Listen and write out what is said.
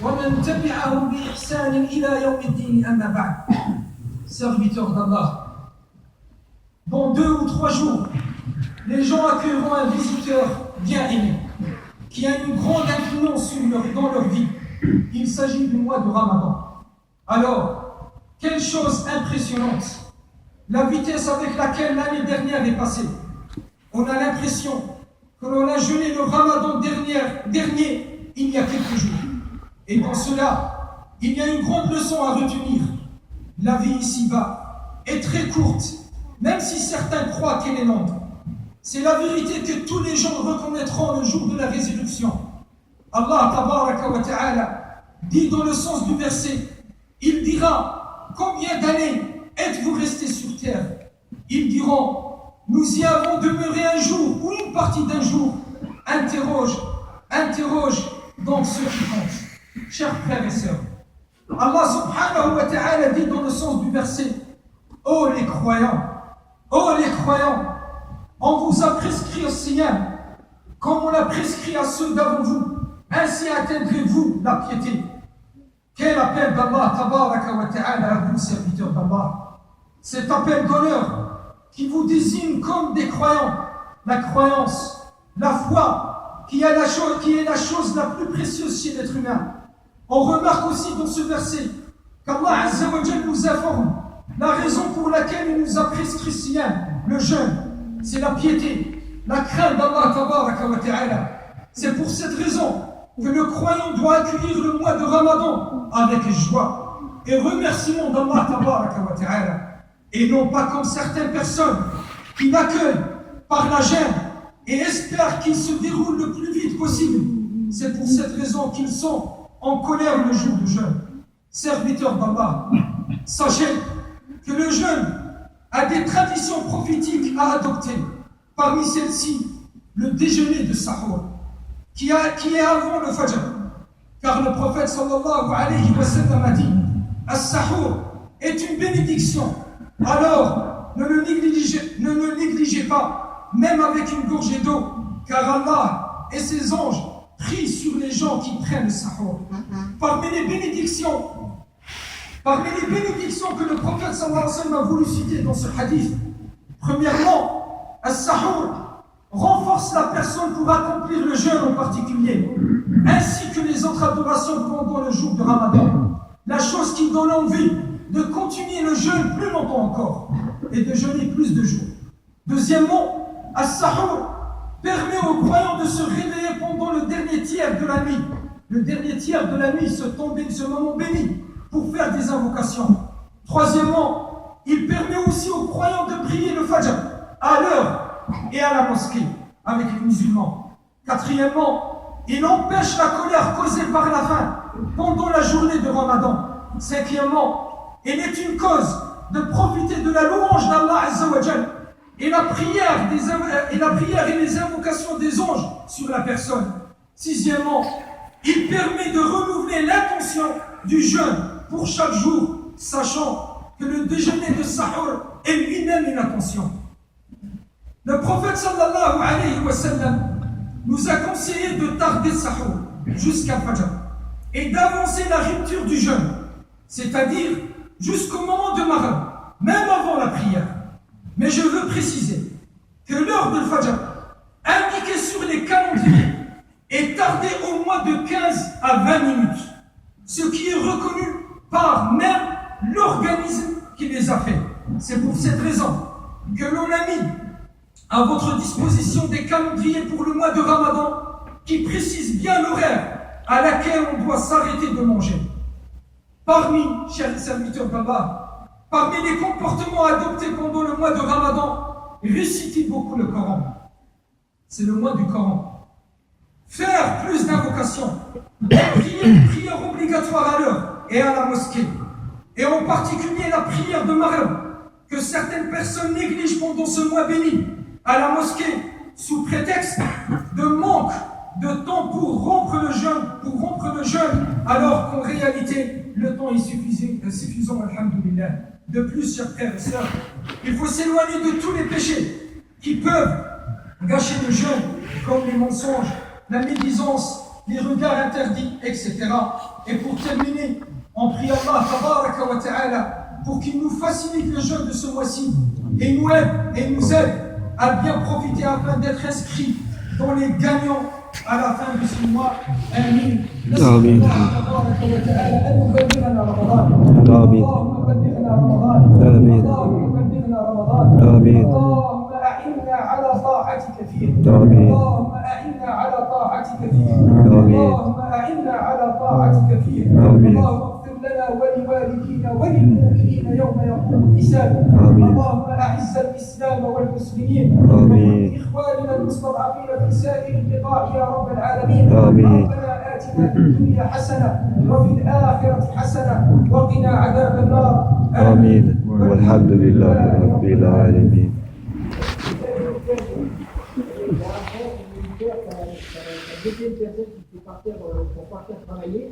ومن تبعهم بإحسان إلى يوم الدين أما بعد. Serviteurs d'Allah, dans 2 ou 3 jours, les gens accueilleront un visiteur bien aimé, qui a une grande influence dans leur vie. Il s'agit du mois de Ramadan. Alors, quelle chose impressionnante, la vitesse avec laquelle l'année dernière est passée. On a l'impression que l'on a jeûné le Ramadan dernier il y a quelques jours. Et dans cela, il y a une grande leçon à retenir. La vie ici-bas est très courte, même si certains croient qu'elle est longue. C'est la vérité que tous les gens reconnaîtront le jour de la résurrection. Allah tabaraka wa ta'ala dit dans le sens du verset, il dira, combien d'années êtes-vous restés sur terre? Ils diront, nous y avons demeuré un jour ou une partie d'un jour. Interroge donc ceux qui comptent. Chers frères et sœurs, Allah subhanahu wa ta'ala dit dans le sens du verset, ô les croyants, on vous a prescrit au siyam, comme on l'a prescrit à ceux d'avant vous, ainsi atteindrez-vous la piété. Quel appel d'Allah tabaraka wa ta'ala à vous, serviteurs d'Allah. Cet appel d'honneur qui vous désigne comme des croyants, la croyance, la foi, qui est la chose la plus précieuse chez l'être humain. On remarque aussi dans ce verset qu'Allah Azza wa Jal nous informe la raison pour laquelle il nous a prescrit siyam, le jeûne, c'est la piété, la crainte d'Allah tabaraka wa ta'ala. C'est pour cette raison que le croyant doit accueillir le mois de Ramadan avec joie et remerciement d'Allah tabaraka wa ta'ala, et non pas comme certaines personnes qui l'accueillent par la gêne et espèrent qu'il se déroule le plus vite possible. C'est pour cette raison qu'ils sont en colère le jour du jeûne. Serviteurs d'Allah, sachez que le jeûne a des traditions prophétiques à adopter. Parmi celles-ci, le déjeuner de Sahur, qui est avant le Fajr. Car le prophète sallallahu alayhi wa sallam a dit, As-Sahur est une bénédiction. Alors, ne le négligez pas, même avec une gorgée d'eau, car Allah et ses anges prient sur les gens qui prennent le Sahur. Parmi les bénédictions que le prophète sallallahu alayhi wa sallam a voulu citer dans ce hadith, premièrement, As-Sahur renforce la personne pour accomplir le jeûne en particulier, ainsi que les autres adorations pendant le jour de Ramadan. La chose qui donne envie de continuer le jeûne plus longtemps encore et de jeûner plus de jours. Deuxièmement, As-Sahur permet aux croyants de se réveiller pendant le dernier tiers de la nuit. Le dernier tiers de la nuit, ce moment béni, pour faire des invocations. Troisièmement, il permet aussi aux croyants de prier le Fajr à l'heure et à la mosquée avec les musulmans. Quatrièmement, il empêche la colère causée par la faim pendant la journée de Ramadan. Cinquièmement, il est une cause de profiter de la louange d'Allah Azza wa Jal et la prière et les invocations des anges sur la personne. Sixièmement, il permet de renouveler l'intention du jeûne pour chaque jour, sachant que le déjeuner de Sahur est lui-même une intention. Le prophète sallallahu alayhi wa sallam nous a conseillé de tarder Sahur jusqu'à Fajr et d'avancer la rupture du jeûne, c'est-à-dire jusqu'au moment de Maghrib, même avant la prière. Mais je veux préciser que l'heure de Fajr, indiquée sur les calendriers, est tardée au moins de 15 à 20 minutes, ce qui est reconnu par même l'organisme qui les a fait. C'est pour cette raison que l'on a mis à votre disposition des calendriers pour le mois de Ramadan qui précisent bien l'horaire à laquelle on doit s'arrêter de manger. Parmi, chers serviteurs d'Allah, parmi les comportements adoptés pendant le mois de Ramadan, récitez beaucoup le Coran. C'est le mois du Coran. Faire plus d'invocations, prier une prière obligatoire à l'heure et à la mosquée, et en particulier la prière de Maghrib, que certaines personnes négligent pendant ce mois béni, à la mosquée, sous prétexte de manque de temps pour rompre le jeûne, alors qu'en réalité, le temps est suffisant, alhamdoulilah. De plus, chers frères et sœurs, il faut s'éloigner de tous les péchés qui peuvent gâcher le jeûne, comme les mensonges, la médisance les regards interdits, etc. Et pour terminer, on prie Allah tabaraka wa ta'ala pour qu'il nous facilite le jeûne de ce mois-ci et nous aide à bien profiter afin d'être inscrits dans les gagnants à la fin de ce mois. Amin. آمين آمين آمين آمين اللهم أعنا على طاعتك فيه. آمين اللهم أعنا على طاعتك فيه. آمين اللهم أعنا على طاعتك فيه. آمين. اللهم اغفر لنا ولوالدينا وللمؤمنين يوم يقوم الحساب. آمين. اللهم أعز الإسلام والمسلمين. آمين. إخواننا المستضعفين في سائر البقاع يا رب العالمين. آمين. ربنا آتنا في الدنيا حسنة وفي الآخرة حسنة وقنا عذاب النار. آمين والحمد لله رب العالمين. Deuxième personne qui peut partir pour partir travailler.